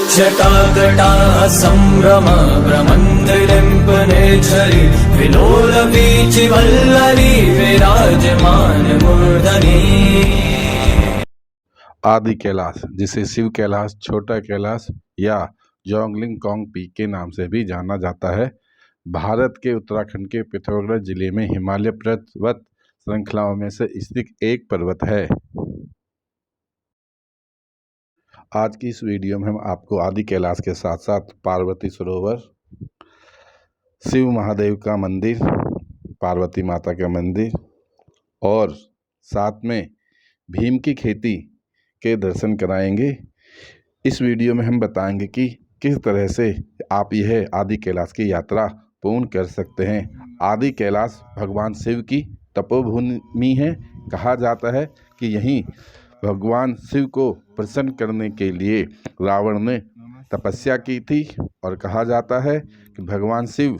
जटाकटाः सम्भ्रमा भ्रमन्दिलिम्पनेच्छरि विलोलवीचिवल्लरी विराजमानमूर्धनि। आदि कैलाश, जिसे शिव कैलाश, छोटा कैलाश या जोंगलिंग कॉन्ग पीक के नाम से भी जाना जाता है, भारत के उत्तराखंड के पिथौरागढ़ जिले में हिमालय पर्वत श्रृंखलाओं में से स्थित एक पर्वत है। आज की इस वीडियो में हम आपको आदि कैलाश के साथ साथ पार्वती सरोवर, शिव महादेव का मंदिर, पार्वती माता का मंदिर और साथ में भीम की खेती के दर्शन कराएंगे। इस वीडियो में हम बताएंगे कि किस तरह से आप यह आदि कैलाश की यात्रा पूर्ण कर सकते हैं। आदि कैलाश भगवान शिव की तपोभूमि है। कहा जाता है कि यहीं भगवान शिव को प्रसन्न करने के लिए रावण ने तपस्या की थी और कहा जाता है कि भगवान शिव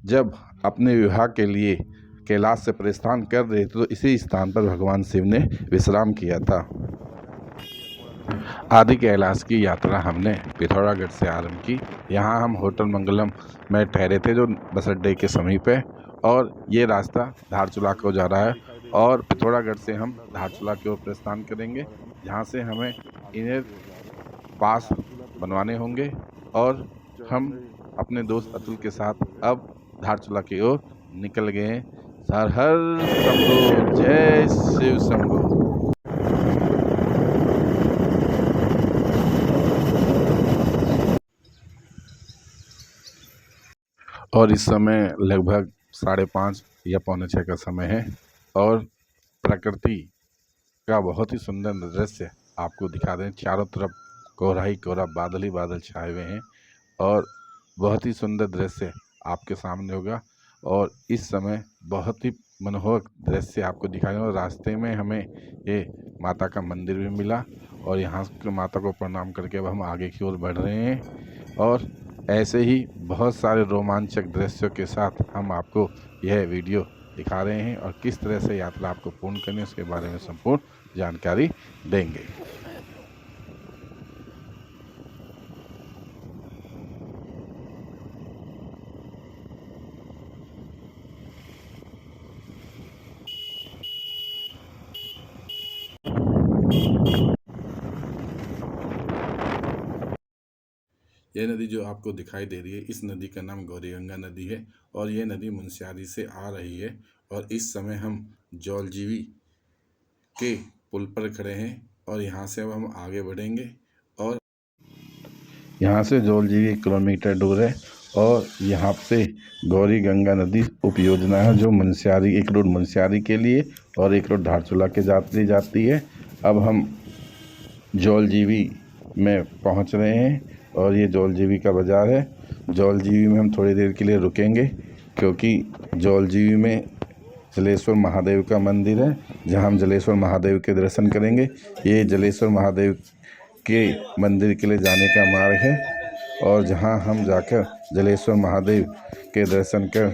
जब अपने विवाह के लिए कैलाश से प्रस्थान कर रहे थे तो इसी स्थान पर भगवान शिव ने विश्राम किया था। आदि कैलाश की यात्रा हमने पिथौरागढ़ से आरंभ की। यहाँ हम होटल मंगलम में ठहरे थे जो बस अड्डे के समीप है, और ये रास्ता धारचूला को जा रहा है और पिथौरागढ़ से हम धारचूला की ओर प्रस्थान करेंगे, जहाँ से हमें इनर पास बनवाने होंगे। और हम अपने दोस्त अतुल के साथ अब धारचूला की ओर निकल गए हैं। हर हर शंभो, जय शिव शंभो। और इस समय लगभग 5:30 या 5:45 का समय है और प्रकृति का बहुत ही सुंदर दृश्य आपको दिखा दें। चारों तरफ कोहरा ही कोहरा, बादल ही बादल छाए हुए हैं और बहुत ही सुंदर दृश्य आपके सामने होगा। और इस समय बहुत ही मनमोहक दृश्य आपको दिखाएंगे। और रास्ते में हमें ये माता का मंदिर भी मिला और यहाँ के माता को प्रणाम करके अब हम आगे की ओर बढ़ रहे हैं। और ऐसे ही बहुत सारे रोमांचक दृश्यों के साथ हम आपको यह वीडियो दिखा रहे हैं और किस तरह से यात्रा आपको पूर्ण करनी है उसके बारे में संपूर्ण जानकारी देंगे। यह नदी जो आपको दिखाई दे रही है, इस नदी का नाम गौरी गंगा नदी है और यह नदी मुनस्यारी से आ रही है। और इस समय हम जौलजीबी के पुल पर खड़े हैं और यहाँ से अब हम आगे बढ़ेंगे। और यहाँ से जौलजीबी 1 किलोमीटर दूर है और यहाँ से गौरी गंगा नदी उपयोजना है जो मुनस्यारी, एक रोड मुनस्यारी के लिए और एक रोड धारचूला के जाती है। अब हम जौलजीबी में पहुँच रहे हैं और ये जौलजीबी का बाज़ार है। जौलजीबी में हम थोड़ी देर के लिए रुकेंगे क्योंकि जौलजीबी में जलेश्वर महादेव का मंदिर है, जहां हम जलेश्वर महादेव के दर्शन करेंगे। ये जलेश्वर महादेव के मंदिर के लिए जाने का मार्ग है और जहां हम जाकर जलेश्वर महादेव के दर्शन कर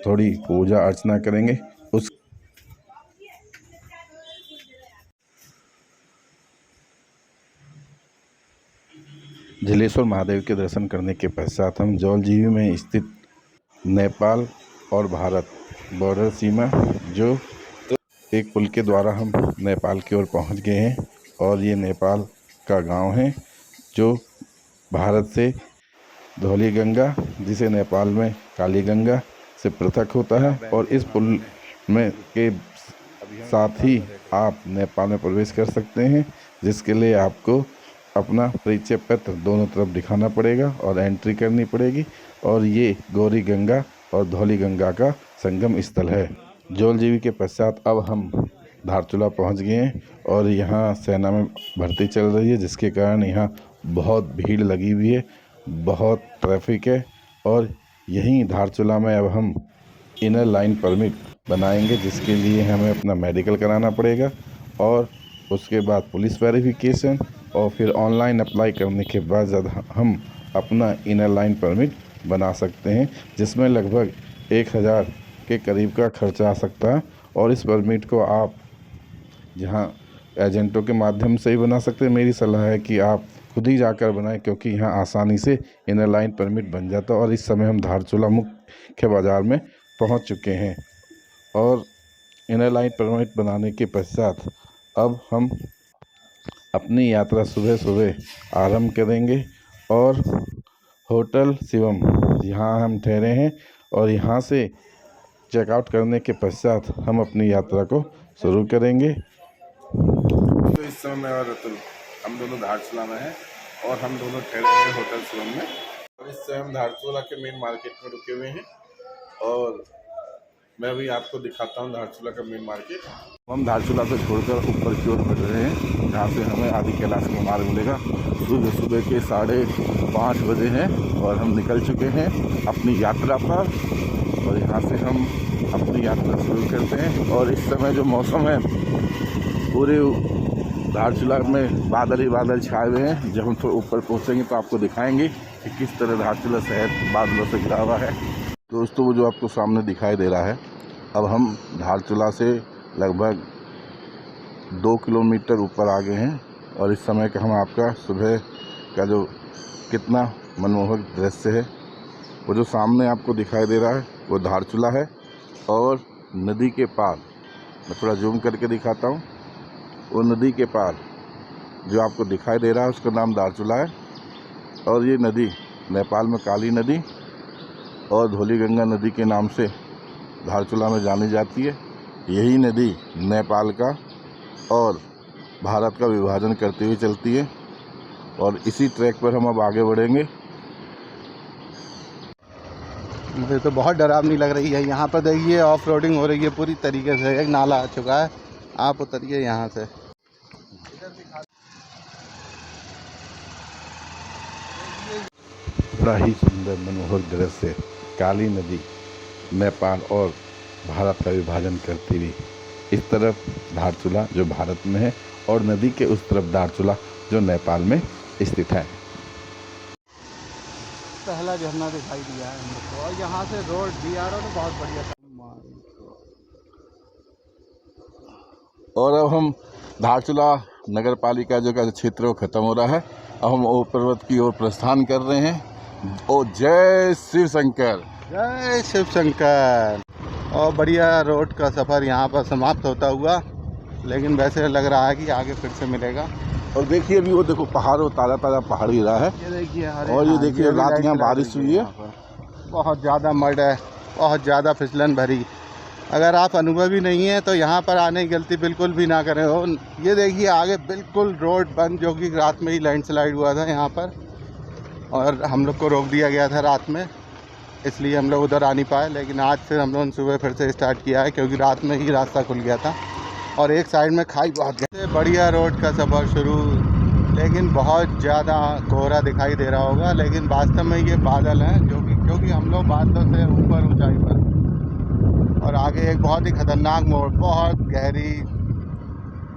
थोड़ी पूजा अर्चना करेंगे। उस जलेश्वर महादेव के दर्शन करने के पश्चात हम जौलजीबी में स्थित नेपाल और भारत बॉर्डर सीमा जो एक पुल के द्वारा हम नेपाल की ओर पहुंच गए हैं। और ये नेपाल का गांव है जो भारत से धौली गंगा, जिसे नेपाल में काली गंगा से पृथक होता है। और इस पुल में के साथ ही आप नेपाल में प्रवेश कर सकते हैं, जिसके लिए आपको अपना परिचय पत्र दोनों तरफ दिखाना पड़ेगा और एंट्री करनी पड़ेगी। और ये गौरी गंगा और धौली गंगा का संगम स्थल है। जौलजीबी के पश्चात अब हम धारचूला पहुंच गए हैं और यहाँ सेना में भर्ती चल रही है, जिसके कारण यहाँ बहुत भीड़ लगी हुई है, बहुत ट्रैफिक है। और यहीं धारचूला में अब हम इनर लाइन परमिट बनाएंगे, जिसके लिए हमें अपना मेडिकल कराना पड़ेगा और उसके बाद पुलिस वेरिफिकेशन और फिर ऑनलाइन अप्लाई करने के बाद हम अपना इनर लाइन परमिट बना सकते हैं, जिसमें लगभग 1000 के करीब का खर्चा आ सकता है। और इस परमिट को आप जहां एजेंटों के माध्यम से ही बना सकते हैं। मेरी सलाह है कि आप खुद ही जाकर बनाएं, क्योंकि यहाँ आसानी से इनर लाइन परमिट बन जाता है। और इस समय हम धारचूला मुख्य बाज़ार में पहुँच चुके हैं और इनर लाइन परमिट बनाने के पश्चात अब हम अपनी यात्रा सुबह सुबह आरंभ करेंगे। और होटल शिवम यहाँ हम ठहरे हैं और यहाँ से चेकआउट करने के पश्चात हम अपनी यात्रा को शुरू करेंगे। तो इस समय मैं और रतुल हम दोनों धारचूला में हैं और हम दोनों ठहरे हैं होटल शिवम में। और इस समय हम धारचूला के मेन मार्केट में रुके हुए हैं और मैं अभी आपको दिखाता हूँ धारचूला का मेन मार्केट। हम धारचूला से छोड़कर ऊपर की ओर बढ़ रहे हैं, जहाँ से हमें आदि कैलाश का मार्ग मिलेगा। सुबह सुबह के 5:30 बजे हैं और हम निकल चुके हैं अपनी यात्रा पर। और यहाँ से हम अपनी यात्रा शुरू करते हैं। और इस समय जो मौसम है, पूरे धारचूला में बादल ही बादल छाए हुए हैं। जब हम थोड़ा ऊपर पहुँचेंगे तो आपको दिखाएंगे कि किस तरह धारचूला शहर बादलों से घिरा हुआ है। दोस्तों, वो जो आपको सामने दिखाई दे रहा है, अब हम धारचूला से लगभग 2 किलोमीटर ऊपर आ गए हैं। और इस समय का हम आपका सुबह का जो कितना मनमोहक दृश्य है, वो जो सामने आपको दिखाई दे रहा है, वो धारचूला है। और नदी के पार, मैं थोड़ा जूम करके दिखाता हूँ, वो नदी के पार जो आपको दिखाई दे रहा है उसका नाम धारचूला है। और ये नदी नेपाल में काली नदी और धौलीगंगा नदी के नाम से धारचूला में जानी जाती है। यही नदी नेपाल का और भारत का विभाजन करते हुए चलती है। और इसी ट्रैक पर हम अब आगे बढ़ेंगे। मुझे तो बहुत डरावनी लग रही है। यहाँ पर देखिए ऑफ रोडिंग हो रही है पूरी तरीके से। एक नाला आ चुका है, आप उतरिए यहाँ से। बड़ा ही सुंदर मनमोहक दृश्य, काली नदी नेपाल और भारत का विभाजन करती हुई। इस तरफ धारचूला जो भारत में है और नदी के उस तरफ धारचूला जो नेपाल में स्थित है। पहला झरना दिखाई दिया है हमको। और यहाँ से रोड BRO ने बहुत बढ़िया। और अब हम धारचूला नगर पालिका जो का क्षेत्र वो खत्म हो रहा है। अब हम ओ पर्वत की ओर प्रस्थान कर रहे हैं। ओ जय शिव शंकर, जय शिव शंकर। और बढ़िया रोड का सफ़र यहाँ पर समाप्त होता हुआ, लेकिन वैसे लग रहा है कि आगे फिर से मिलेगा। और देखिए अभी वो देखो पहाड़, वो ताज़ा ताज़ा पहाड़ गिरा है। ये देखिए, और ये देखिए रात यहाँ बारिश हुई है। बहुत ज़्यादा मड है, बहुत ज़्यादा फिसलन भरी। अगर आप अनुभवी नहीं हैं तो यहाँ पर आने की गलती बिल्कुल भी ना करें हो। ये देखिए आगे बिल्कुल रोड बंद, जो कि रात में ही लैंडस्लाइड हुआ था यहाँ पर और हम लोग को रोक दिया गया था रात में, इसलिए हम लोग उधर आ नहीं पाए। लेकिन आज फिर हम लोगों ने सुबह फिर से स्टार्ट किया है, क्योंकि रात में ही रास्ता खुल गया था। और एक साइड में खाई बहुत बढ़िया रोड का सफ़र शुरू। लेकिन बहुत ज़्यादा कोहरा दिखाई दे रहा होगा, लेकिन वास्तव में ये बादल हैं, क्योंकि हम लोग बादलों से ऊपर ऊंचाई पर। और आगे एक बहुत ही खतरनाक मोड़, बहुत गहरी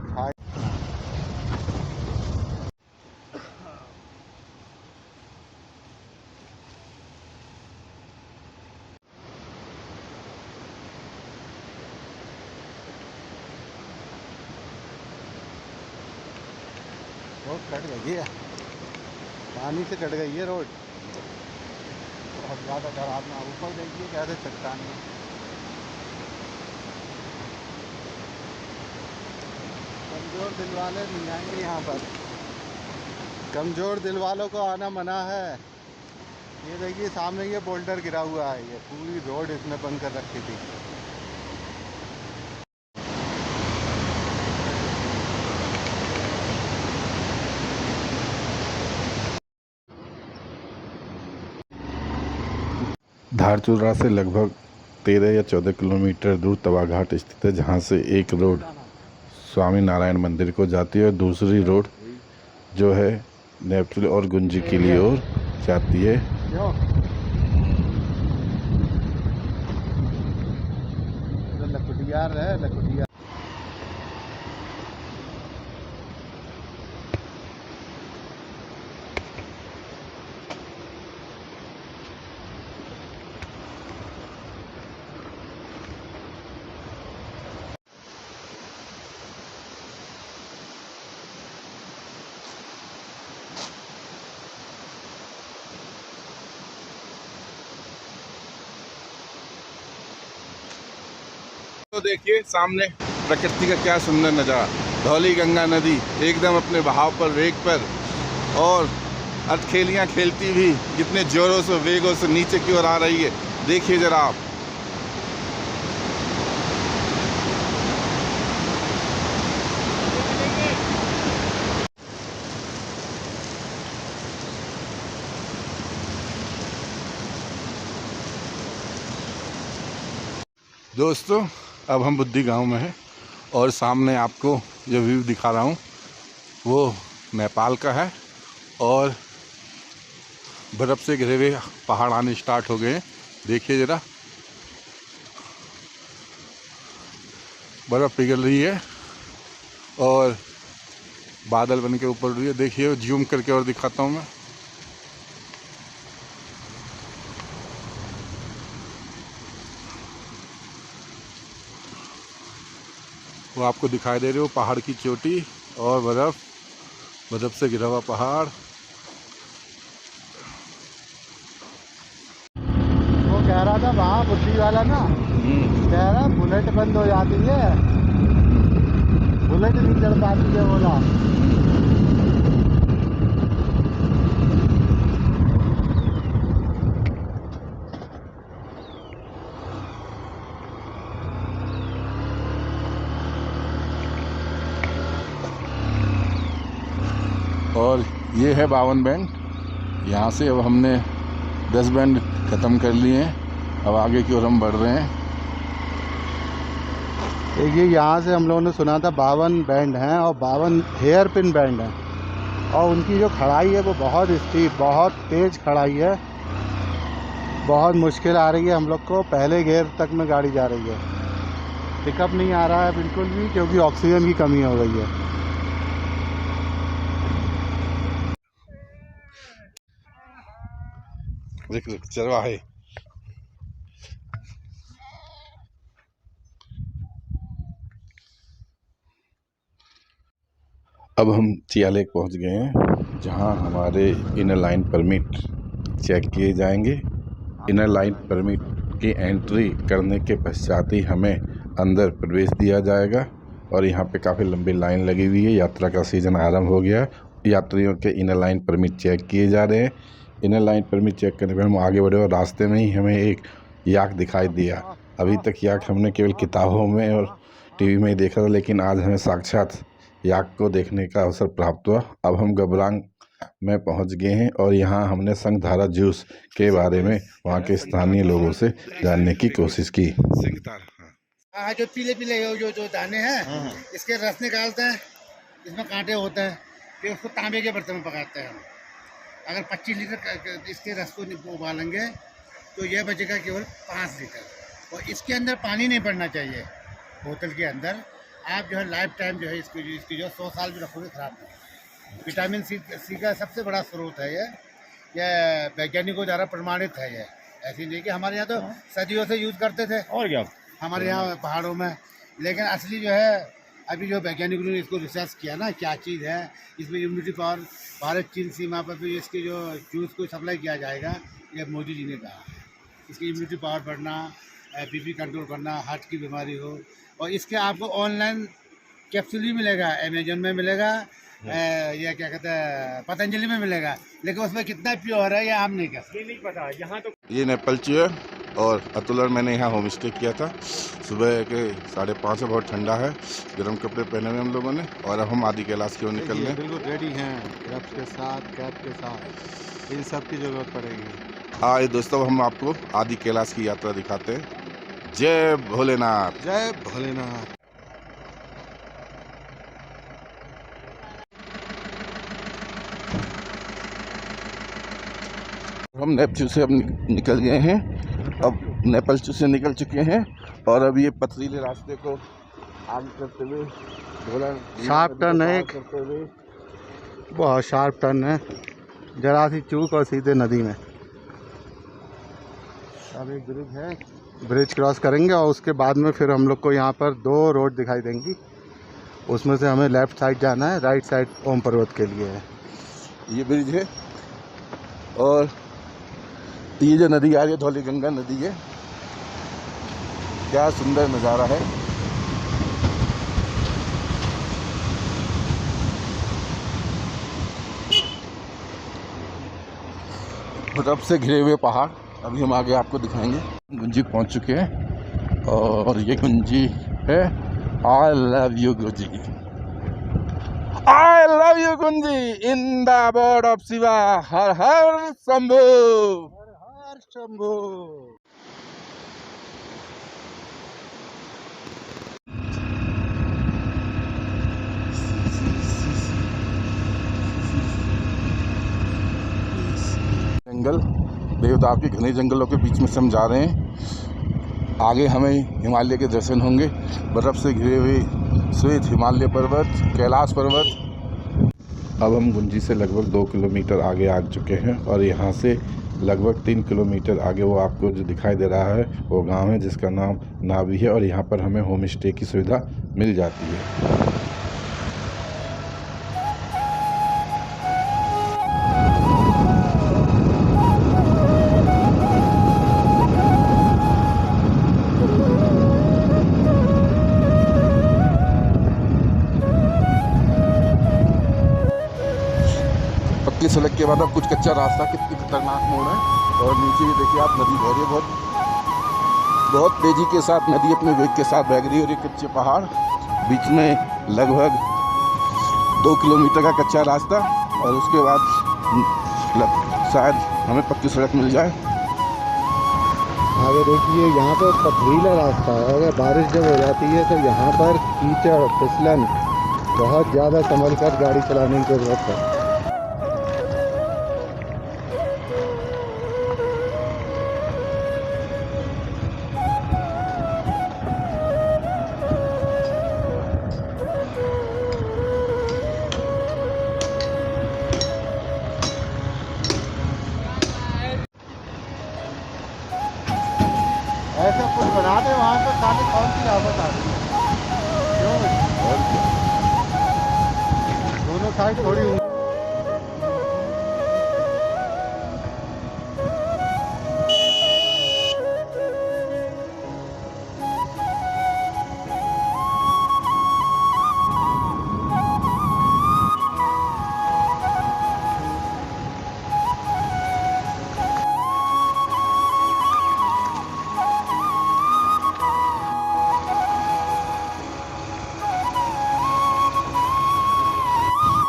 खाई। रोड कट गई है, पानी से कट गई है रोड। बहुत ज़्यादा डरावना। ऊपर देखिए कैसे चट्टान है। कमज़ोर दिल वाले नहीं आएंगे यहाँ पर, कमज़ोर दिल वालों को आना मना है। ये देखिए सामने ये बोल्डर गिरा हुआ है, ये पूरी रोड इसने बंद कर रखी थी। धारचूला से लगभग 13 या 14 किलोमीटर दूर तवा घाट स्थित है, जहाँ से एक रोड स्वामी नारायण मंदिर को जाती है और दूसरी रोड जो है नेपचुल और गुंजी के लिए ओर जाती है। लकुटियार है, लकुटियार। तो देखिए सामने प्रकृति का क्या सुंदर नज़ारा, धौली गंगा नदी एकदम अपने बहाव पर, वेग पर, और अटखेलियाँ खेलती हुई कितने जोरों से, वेगों से नीचे की ओर आ रही है। देखिए जरा आप। दोस्तों अब हम बुद्धि गांव में हैं और सामने आपको जो व्यू दिखा रहा हूँ वो नेपाल का है और बर्फ़ से घिरे हुए पहाड़ आने स्टार्ट हो गए हैं। देखिए ज़रा, बर्फ़ पिघल रही है और बादल बन के ऊपर उड़ रही है। देखिए जूम करके और दिखाता हूँ मैं। वो आपको दिखाई दे रही हो पहाड़ की चोटी और बर्फ़ से घिरा हुआ पहाड़। वो कह रहा था वहाँ बुद्धि वाला ना, कह रहा बुलेट बंद हो जाती है, बुलेट नहीं चल पाती है बोला। और ये है 52 बैंड। यहाँ से अब हमने 10 बैंड ख़त्म कर लिए हैं, अब आगे की ओर हम बढ़ रहे हैं। देखिए यहाँ से हम लोगों ने सुना था 52 बैंड हैं और 52 हेयर पिन बैंड हैं, और उनकी जो खड़ाई है वो बहुत स्टीप, बहुत तेज़ खड़ाई है, बहुत मुश्किल आ रही है हम लोग को। पहले गियर तक में गाड़ी जा रही है, पिकअप नहीं आ रहा है बिल्कुल भी, क्योंकि ऑक्सीजन की कमी हो गई है। देख चरवाहे। अब हम चिया लेक पहुँच गए हैं, जहाँ हमारे इनर लाइन परमिट चेक किए जाएंगे। इनर लाइन परमिट की एंट्री करने के पश्चात ही हमें अंदर प्रवेश दिया जाएगा। और यहाँ पे काफ़ी लंबी लाइन लगी हुई है, यात्रा का सीज़न आरंभ हो गया है। यात्रियों के इनर लाइन परमिट चेक किए जा रहे हैं। इनर लाइन परमिट चेक करने पर हम आगे बढ़े और रास्ते में ही हमें एक याक दिखाई दिया। अभी तक याक हमने केवल किताबों में और टीवी में ही देखा था, लेकिन आज हमें साक्षात याक को देखने का अवसर प्राप्त हुआ। अब हम गबरांग में पहुंच गए हैं और यहाँ हमने संघधारा जूस के बारे में वहाँ के स्थानीय लोगों से जानने की कोशिश की। हाँ, जो पीले पीले जो दाने हैं, इसके रस निकालते हैं, इसमें कांटे होते हैं, फिर उसको तांबे के बर्तन में पकाते हैं। अगर 25 लीटर इसके रस को उबालेंगे तो यह बचेगा केवल 5 लीटर। और इसके अंदर पानी नहीं पड़ना चाहिए बोतल के अंदर। आप जो है लाइफ टाइम जो है इसकी जो 100 साल भी रखोगे खराब नहीं। विटामिन सी का सबसे बड़ा स्रोत है यह वैज्ञानिकों द्वारा प्रमाणित है। ये ऐसी नहीं कि हमारे यहाँ तो सदियों से यूज़ करते थे और क्या हमारे यहाँ पहाड़ों में, लेकिन असली जो है अभी जो वैज्ञानिकों ने इसको रिसर्च किया ना, क्या चीज़ है इसमें इम्यूनिटी पावर, भारत चीन सीमा पर भी इसके जो जूस को सप्लाई किया जाएगा, ये मोदी जी ने कहा। इसकी इम्यूनिटी पावर बढ़ना, बीपी कंट्रोल करना, हार्ट की बीमारी हो। और इसके आपको ऑनलाइन कैप्सूल ही मिलेगा, अमेजन में मिलेगा, या क्या कहते हैं पतंजलि में मिलेगा, लेकिन उसमें कितना प्योर है या हम नहीं कह सकते, नहीं पता। यहाँ तो ये नेपाल है और अतुल और मैंने यहाँ होम स्टे किया था। सुबह के 5:30 है, बहुत ठंडा है, गर्म कपड़े पहने हुए हम लोगों ने। और अब हम आदि कैलाश की ओर निकल रहे हैं। बिल्कुल रेडी हैं, ग्लव्स के साथ, कैप के साथ, इन सब की ज़रूरत पड़ेगी। हाँ दोस्तों, हम आपको आदि कैलाश की यात्रा दिखाते हैं। जय भोलेनाथ। जय भोलेनाथ। हम नेपचू से अब निकल गए हैं, अब नेपालचू से निकल चुके हैं और अब ये पथरीले रास्ते को आगे करते हुए शार्प टर्न है, बहुत शार्प टर्न है, जरा सी चूक और सीधे नदी में। अब एक ब्रिज है, ब्रिज क्रॉस करेंगे और उसके बाद में फिर हम लोग को यहाँ पर 2 रोड दिखाई देंगी। उसमें से हमें लेफ़्ट साइड जाना है, राइट साइड ओम पर्वत के लिए है। ये ब्रिज है और ये जो नदी आ रही है धौली गंगा नदी है। क्या सुंदर नज़ारा है। बर्फ से घिरे हुए पहाड़ अभी हम आगे आपको दिखाएंगे। गुंजी पहुंच चुके हैं और ये गुंजी है I love you Gunji, I love you Gunji in the abode of Shiva, Har Har Shambhu, Har Har Shambhu. जंगल देवदार के घने जंगलों के बीच में से हम जा रहे हैं। आगे हमें हिमालय के दर्शन होंगे, बर्फ़ से घिरे हुए श्वेत हिमालय पर्वत, कैलाश पर्वत। अब हम गुंजी से लगभग 2 किलोमीटर आगे आ चुके हैं और यहाँ से लगभग 3 किलोमीटर आगे वो आपको जो दिखाई दे रहा है वो गांव है जिसका नाम नाभी है और यहाँ पर हमें होम स्टे की सुविधा मिल जाती है। पक्की सड़क के बाद अब कुछ कच्चा रास्ता, कितनी खतरनाक मोड़ है। और नीचे ये देखिए आप, नदी बह रही है, बहुत तेजी के साथ नदी अपने वेग के साथ बह रही है। और ये कच्चे पहाड़, बीच में लगभग 2 किलोमीटर का कच्चा रास्ता और उसके बाद शायद हमें पक्की सड़क मिल जाए। आगे देखिए यहाँ पर पथरीला रास्ता है, अगर बारिश जब हो जाती है तो यहाँ पर कीचड़ फिसलन बहुत ज़्यादा संभल कर गाड़ी चलाने की ज़रूरत है। ऐसा कुछ बना दे वहाँ पर, साले कौन सी आफत आ रही है, क्यों दोनों साइड थोड़ी।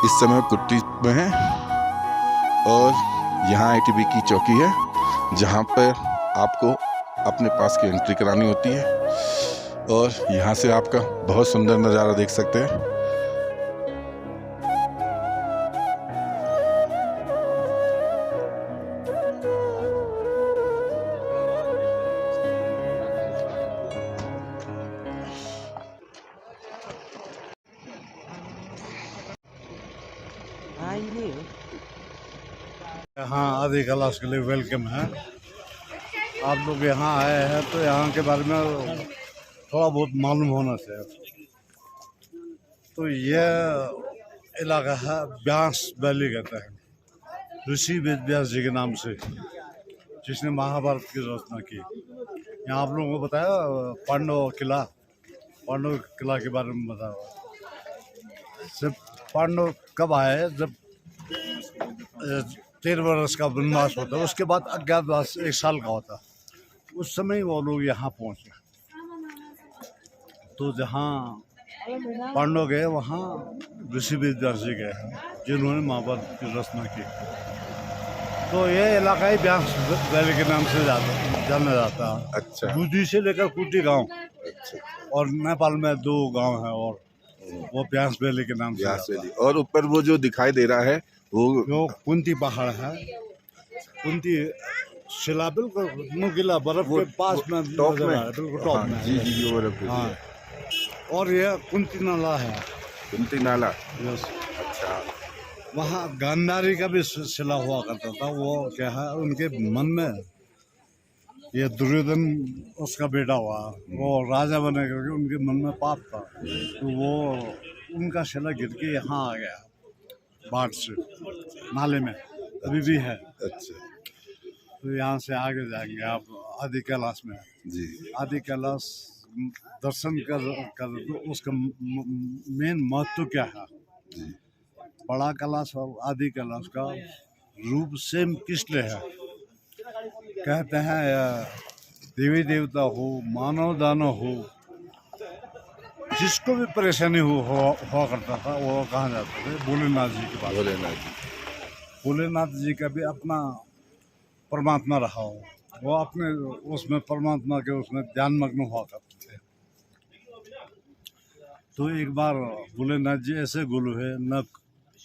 इस समय कुट्टी में है और यहाँ ITB की चौकी है जहाँ पर आपको अपने पास की एंट्री करानी होती है और यहाँ से आपका बहुत सुंदर नज़ारा देख सकते हैं। यहाँ आदि कैलाश के लिए वेलकम है। आप लोग यहाँ आए हैं तो यहाँ के बारे में थोड़ा बहुत मालूम होना चाहिए। तो यह इलाका है ब्यास वैली कहते हैं, ऋषि वेद व्यास जी के नाम से, जिसने महाभारत की रचना की। यहाँ आप लोगों को बताया पांडव किला के बारे में बताया। जब पांडव कब आए, जब 13 वर्ष का वनवास होता है, उसके बाद अज्ञातवास 1 साल का होता, उस समय वो लोग यहाँ पहुँचे। तो जहाँ पांडव गए वहाँ ऋषि वेदव्यास जी गए हैं जिन्होंने महाभारत की रचना की। तो ये इलाका ही ब्यास वैली के नाम से जाना जाता है। अच्छा। गुदी से लेकर कुटी गांव, और नेपाल में 2 गांव हैं और वो ब्यास वैली के नाम से ब्यास वैली। और ऊपर वो जो दिखाई दे रहा है वो कुंती पहाड़ है। कुंती शिला बिल्कुल नुकीला बर्फ के पास में टॉप में, बिल्कुल टॉप में। जी जी, वो बर्फ। हाँ, और यह कुंती नाला है। कुंती नाला। यस। अच्छा। वहाँ गांधारी का भी शिला हुआ करता था। वो क्या है, उनके मन में ये दुर्योधन उसका बेटा हुआ, वो राजा बने करके उनके मन में पाप था, तो वो उनका शिला गिर के यहाँ आ गया बाढ़ से, नाले में अभी भी है। अच्छा। तो यहाँ से आगे जाएंगे आप आदि कैलाश में। जी। आदि कैलाश दर्शन कर तो उसका मेन महत्व क्या है। बड़ा कैलाश और आदि कैलाश का रूप सेम किस लिए है, कहते हैं देवी देवता हो, मानव दानव हो, जिसको भी परेशानी हुआ करता था वो कहाँ जाते थे भोलेनाथ जी के पास। भोलेनाथ जी। भोलेनाथ जी का भी अपना परमात्मा रहा हो, वो अपने उसमें परमात्मा के उसमें ध्यान मग्न हुआ करते थे। तो एक बार भोलेनाथ जी ऐसे गुरु है, न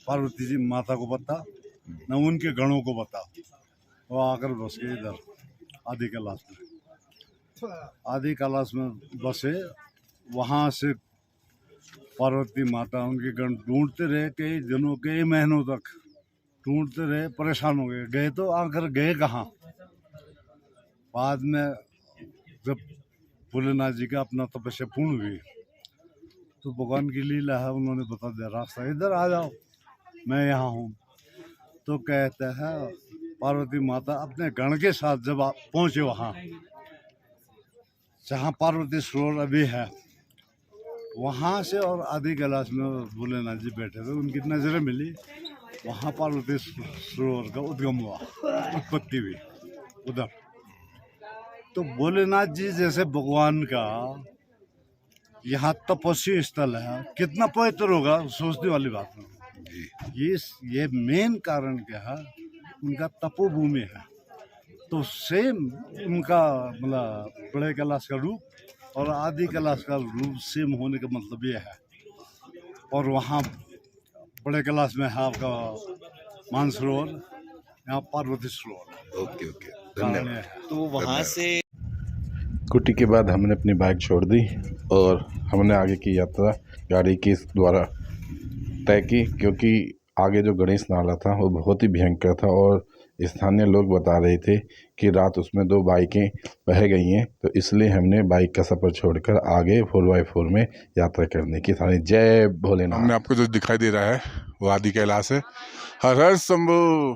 पार्वती जी माता को पता न उनके गणों को पता, वो आकर बस गए इधर आदि कैलाश में। आदि कैलाश में बसे, वहाँ से पार्वती माता उनके गण ढूंढते रहे, कई दिनों कई महीनों तक ढूंढते रहे, परेशान हो गए, गए तो आकर गए कहाँ। बाद में जब भोलेनाथ जी का अपना तपस्या पूर्ण हुई तो भगवान की लीला है, उन्होंने बता दिया रास्ता, इधर आ जाओ, मैं यहाँ हूँ। तो कहते हैं पार्वती माता अपने गण के साथ जब पहुँचे वहाँ जहाँ पार्वती सरोवर अभी है, वहाँ से और आदि कैलाश में भोलेनाथ जी बैठे थे, उनकी नजरें मिली, वहाँ पार्वती सरोवर का उद्गम हुआ, उत्पत्ति हुई उधर। तो भोलेनाथ जी जैसे भगवान का यहाँ तपस्वी स्थल है, कितना पवित्र होगा, सोचने वाली बात है। ये मेन कारण क्या है, उनका तपोभूमि है। तो सेम उनका मतलब बड़े कैलाश का रूप और आदि कैलाश का रूप सेम होने का मतलब ये है। और वहाँ बड़े कैलाश में है आपका मानसरोवर, यहाँ पार्वती सरोवर। ओके ओके, धन्यवाद। तो वहाँ से कुटी के बाद हमने अपनी बाइक छोड़ दी और हमने आगे की यात्रा गाड़ी के द्वारा तय की, क्योंकि आगे जो गणेश नाला था वो बहुत ही भयंकर था और स्थानीय लोग बता रहे थे कि रात उसमें 2 बाइकें बह गई हैं। तो इसलिए हमने बाइक का सफ़र छोड़कर आगे 4x4 में यात्रा करने की थाने। जय भोलेनाथ। हमने आपको जो दिखाई दे रहा है वो आदि कैलाश है। हर हर शंभू।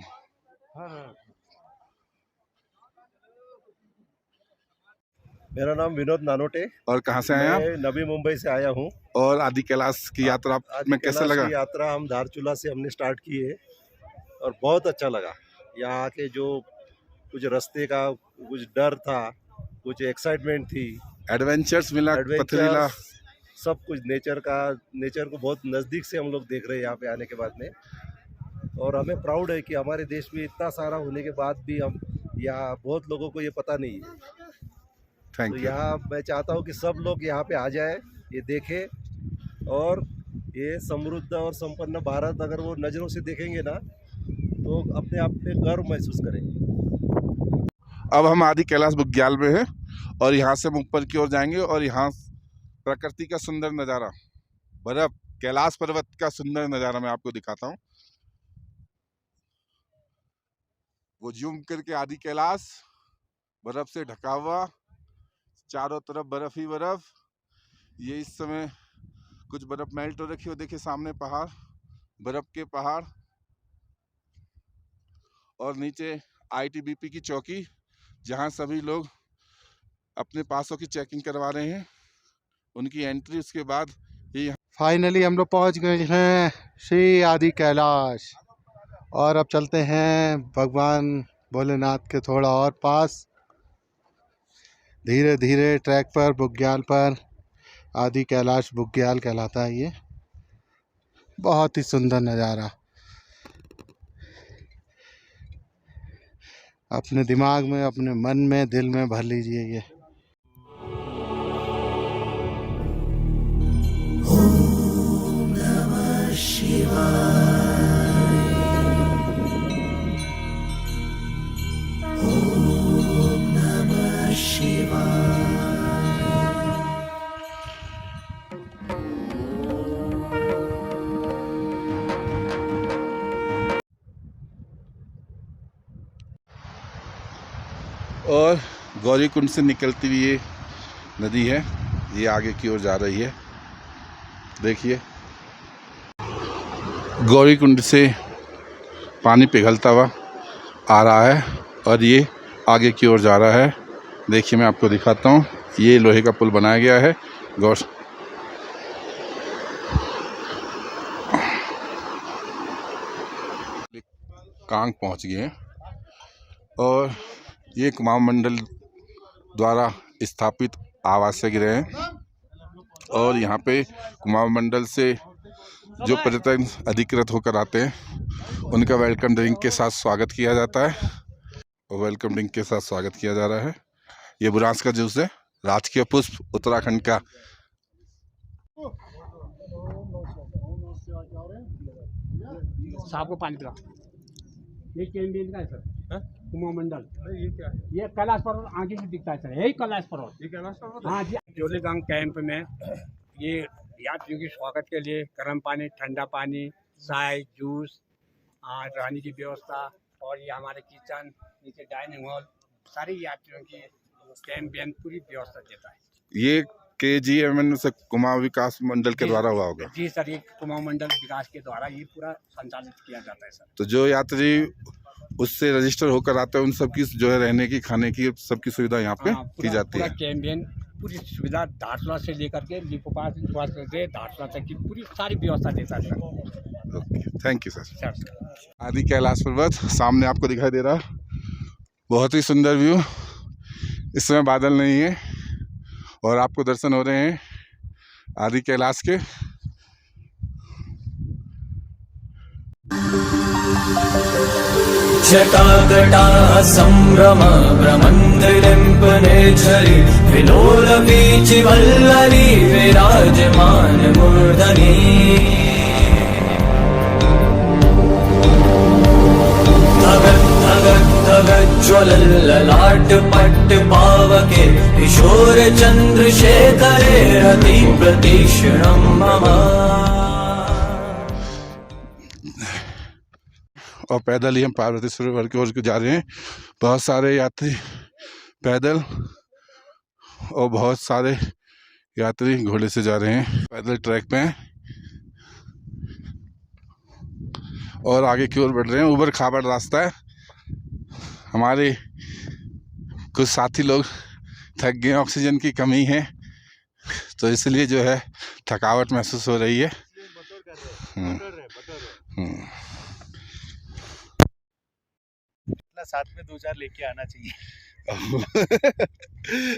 मेरा नाम विनोद नानोटे। और कहाँ से आए आप? मैं नवी मुंबई से आया हूँ। और आदि कैलाश की यात्रा में कैसे कैलाश लगा? की यात्रा हम धारचूला से हमने स्टार्ट की है और बहुत अच्छा लगा। यहाँ आके जो कुछ रास्ते का कुछ डर था, कुछ एक्साइटमेंट थी, एडवेंचर्स मिला, पथरीला एडवेंचर, सब कुछ नेचर को बहुत नज़दीक से हम लोग देख रहे हैं यहाँ पे आने के बाद में। और हमें प्राउड है कि हमारे देश में इतना सारा होने के बाद भी हम यहाँ बहुत लोगों को ये पता नहीं है। थैंक तो यू। यहाँ मैं चाहता हूँ कि सब लोग यहाँ पे आ जाए, ये देखें और ये समृद्ध और संपन्न भारत अगर वो नज़रों से देखेंगे ना तो अपने आप पे गर्व महसूस करेंगे। अब हम आदि कैलाश बुग्याल में हैं और यहाँ से हम ऊपर की ओर जाएंगे और यहाँ प्रकृति का सुंदर नज़ारा, बर्फ, कैलाश पर्वत का सुंदर नज़ारा मैं आपको दिखाता हूँ। वो जूम करके आदि कैलाश बर्फ से ढका हुआ, चारों तरफ बर्फ ही बर्फ। ये इस समय कुछ बर्फ मेल्ट हो रखी हो, देखिए सामने पहाड़, बर्फ के पहाड़, और नीचे आईटीबीपी की चौकी जहां सभी लोग अपने पासों की चेकिंग करवा रहे हैं, उनकी एंट्री उसके बाद ही। फाइनली हम लोग पहुंच गए हैं श्री आदि कैलाश और अब चलते हैं भगवान भोलेनाथ के थोड़ा और पास, धीरे धीरे ट्रैक पर बुग्याल पर। आदि कैलाश बुग्याल कहलाता है ये। बहुत ही सुंदर नज़ारा, अपने दिमाग में, अपने मन में, दिल में भर लीजिए ये। और गौरी कुंड से निकलती हुई ये नदी है, ये आगे की ओर जा रही है। देखिए गौरी कुंड से पानी पिघलता हुआ आ रहा है और ये आगे की ओर जा रहा है। देखिए मैं आपको दिखाता हूँ, ये लोहे का पुल बनाया गया है। कांग पहुँच गए हैं और ये कुमाऊं मंडल द्वारा स्थापित आवासीय गृह हैं और यहाँ पे कुमाऊं मंडल से जो पर्यटन अधिकृत होकर आते हैं उनका वेलकम ड्रिंक के साथ स्वागत किया जाता है और वेलकम ड्रिंक के साथ स्वागत किया जा रहा है। ये बुरांस का जूस है, राजकीय पुष्प उत्तराखंड का। साहब को पानी पिला। ये कैंटीन का है सर, कुमाऊं मंडल। ये क्या है? ये कैलाश पर्वत आगे से दिखता है सर, यही कैलाश पर्वत। ये कैलाश पर्वत? हाँ जी। जोलीगांव कैंप में ये यात्रियों के स्वागत के लिए गर्म पानी, ठंडा पानी, चाय, जूस, रहने की व्यवस्था और ये हमारे किचन, नीचे डाइनिंग हॉल, सारी यात्रियों की कैंप पूरी व्यवस्था देता है। ये KGMN से कुमाऊं विकास मंडल के द्वारा हुआ होगा? जी सर, ये कुमाऊं मंडल विकास के द्वारा ये पूरा संचालित किया जाता है सर। तो जो यात्री उससे रजिस्टर होकर आते हैं उन सबकी जो है रहने की, खाने की, सबकी सुविधा यहाँ पे की जाती है। कैंपेन पूरी सुविधा धारचूला से लेकर के लिपोपास से धारचूला तक की पूरी सारी व्यवस्था देता है sir. Okay, thank you sir. आदि कैलाश पर्वत सामने आपको दिखाई दे रहा है, बहुत ही सुंदर व्यू। इस समय बादल नहीं है और आपको दर्शन हो रहे हैं आदि कैलाश के। जटाकटाः सम्भ्रम भ्रमन्दलिम्पनेच्छरि विलोलवीचिवल्लरी विराजमान मूर्धनि धगत् धगत् धगत् ज्वलल्ललाट पट्ट पावके किशोर चन्द्रशेखरे रति प्रतीक्षणं मम। और पैदल ही हम पार्वती सरोवर की ओर जा रहे हैं। बहुत सारे यात्री पैदल और बहुत सारे यात्री घोड़े से जा रहे हैं। पैदल ट्रैक पे हैं और आगे की ओर बढ़ रहे हैं। ऊबड़ खाबड़ रास्ता है। हमारे कुछ साथी लोग थक गए, ऑक्सीजन की कमी है तो इसलिए जो है थकावट महसूस हो रही है। साथ में 2-4 लेके आना चाहिए।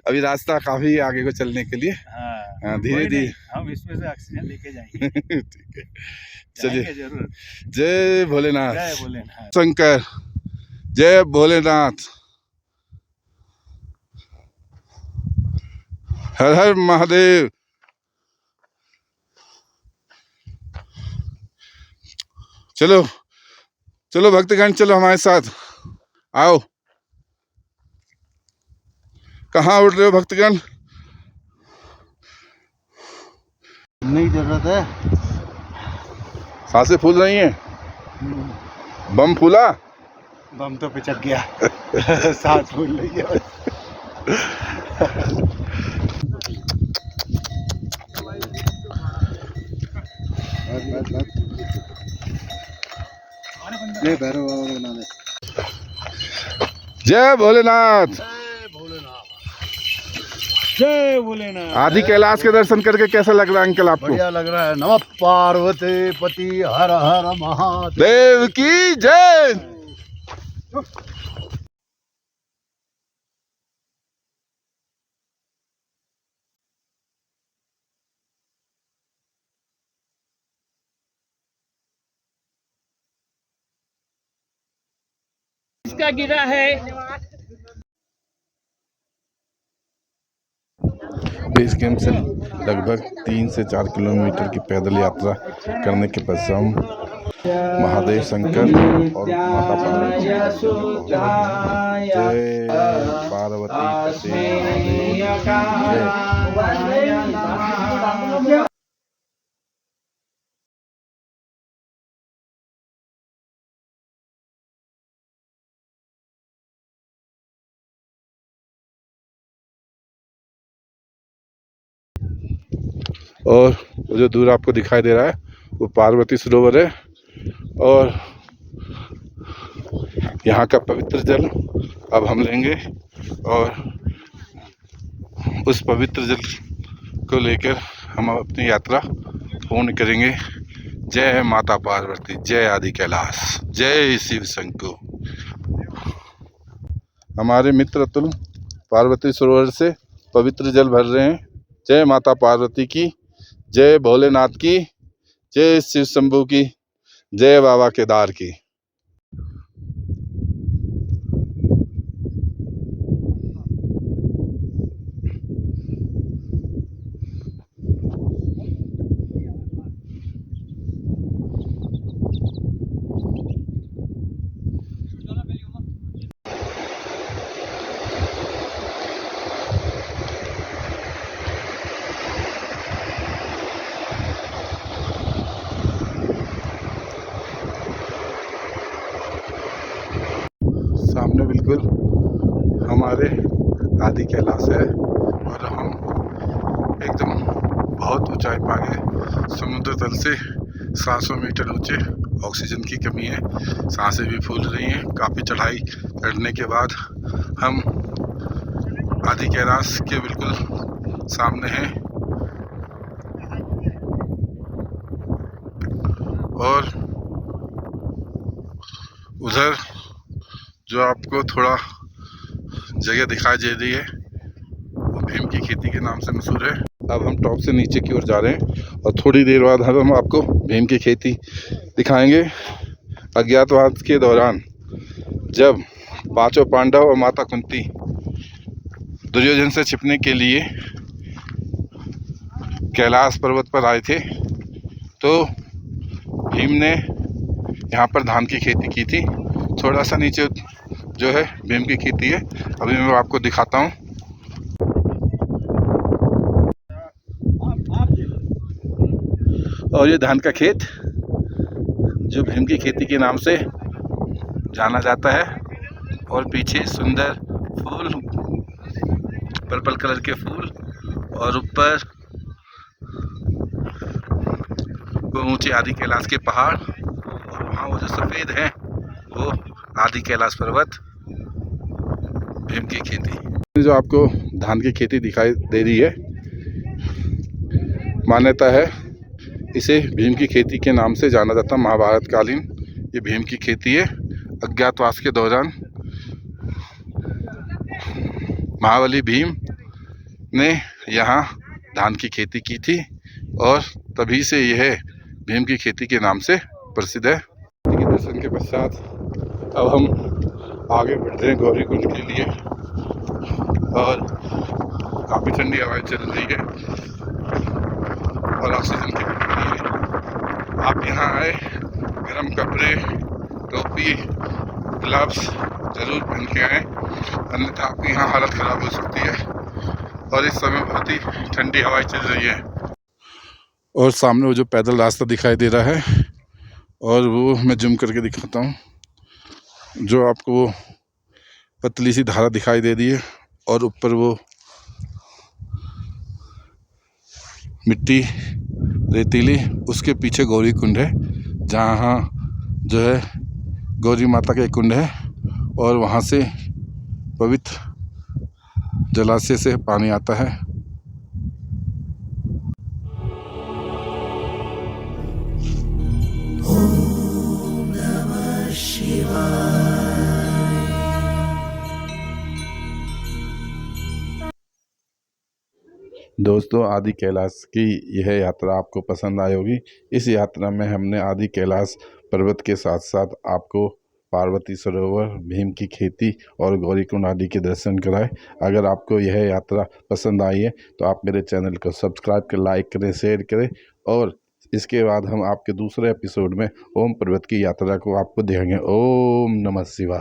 अभी रास्ता काफी आगे को चलने के लिए। हाँ, धीरे धीरे हम इसमें से ऑक्सीजन लेके जाएंगे। ठीक है, चलिए। जरूर। जय भोलेनाथ। जय भोलेनाथ। शंकर, जय भोलेनाथ। हर हर महादेव। चलो चलो भक्तगण, चलो हमारे साथ आओ। कहाँ उड़ रहे हो भक्तगण? नहीं जरूरत है। सांसें फूल रही हैं। बम फूला? बम तो पिचक गया। सांस फूल रही है। भैरव बाबा का नाम है। जय भोलेनाथ। जय भोलेनाथ। आदि कैलाश के दर्शन करके कैसा लग रहा है अंकल आपको? बढ़िया लग रहा है। नमः पार्वती पति हर हर महादेव। देव की जय। इसका गिरा है। बेस कैंप से लगभग 3 से 4 किलोमीटर की पैदल यात्रा करने के पश्चात हम महादेव शंकर और माता पार्वती के दर्शन में पहुंचे। जय पार्वती जय। और वो जो दूर आपको दिखाई दे रहा है वो पार्वती सरोवर है और यहाँ का पवित्र जल अब हम लेंगे और उस पवित्र जल को लेकर हम अपनी यात्रा पूर्ण करेंगे। जय माता पार्वती, जय आदि कैलाश, जय शिव शंकर। हमारे मित्र अतुल पार्वती सरोवर से पवित्र जल भर रहे हैं। जय माता पार्वती की, जय भोलेनाथ की, जय शिव शंभू की, जय बाबा केदार की। सामने बिल्कुल हमारे आदि कैलाश है और हम एकदम बहुत ऊंचाई पर हैं। समुद्र तल से 700 मीटर ऊंचे। ऑक्सीजन की कमी है, सांसें भी फूल रही हैं। काफ़ी चढ़ाई चढ़ने के बाद हम आदि कैलाश के बिल्कुल सामने हैं और उधर जो आपको थोड़ा जगह दिखाई दे रही है वो भीम की खेती के नाम से मशहूर है। अब हम टॉप से नीचे की ओर जा रहे हैं और थोड़ी देर बाद हम आपको भीम की खेती दिखाएंगे। अज्ञातवास के दौरान जब पांचों पांडव और माता कुंती दुर्योधन से छिपने के लिए कैलाश पर्वत पर आए थे तो भीम ने यहाँ पर धान की खेती की थी। थोड़ा सा नीचे जो है भीम की खेती है, अभी मैं आपको दिखाता हूँ। और ये धान का खेत जो भीम की खेती के नाम से जाना जाता है और पीछे सुंदर फूल, पर्पल कलर के फूल और ऊपर वो ऊंचे आदि कैलाश के पहाड़ और वहाँ वो जो सफ़ेद है वो आदि कैलाश पर्वत, भीम की खेती। जो आपको धान की खेती दिखाई दे रही है, मान्यता है इसे भीम की खेती के नाम से जाना जाता। महाभारत कालीन ये भीम की खेती है। अज्ञातवास के दौरान महाबली भीम ने यहाँ धान की खेती की थी और तभी से यह भीम की खेती के नाम से प्रसिद्ध है। दर्शन के पश्चात अब हम आगे बढ़ रहे हैं गौरी कुंड के लिए और काफ़ी ठंडी हवाएं चल रही है और ऑक्सीजन की कमी नहीं है। आप यहाँ आए, गर्म कपड़े, टोपी, ग्लव्स ज़रूर पहन के आएँ, अन्यथा आपकी यहाँ हालत ख़राब हो सकती है और इस समय बहुत ही ठंडी हवाएं चल रही है। और सामने वो जो पैदल रास्ता दिखाई दे रहा है और वो मैं जूम करके दिखाता हूँ, जो आपको वो पतली सी धारा दिखाई दे रही है और ऊपर वो मिट्टी रेतीली, उसके पीछे गौरी कुंड है जहाँ जो है गौरी माता का एक कुंड है और वहाँ से पवित्र जलाशय से पानी आता है। दोस्तों, आदि कैलाश की यह यात्रा आपको पसंद आई होगी। इस यात्रा में हमने आदि कैलाश पर्वत के साथ साथ आपको पार्वती सरोवर, भीम की खेती और गौरीकुंड आदि के दर्शन कराए। अगर आपको यह यात्रा पसंद आई है तो आप मेरे चैनल को सब्सक्राइब करें, लाइक करें, शेयर करें और इसके बाद हम आपके दूसरे एपिसोड में ओम पर्वत की यात्रा को आपको दिखाएंगे। ओम नमः शिवाय।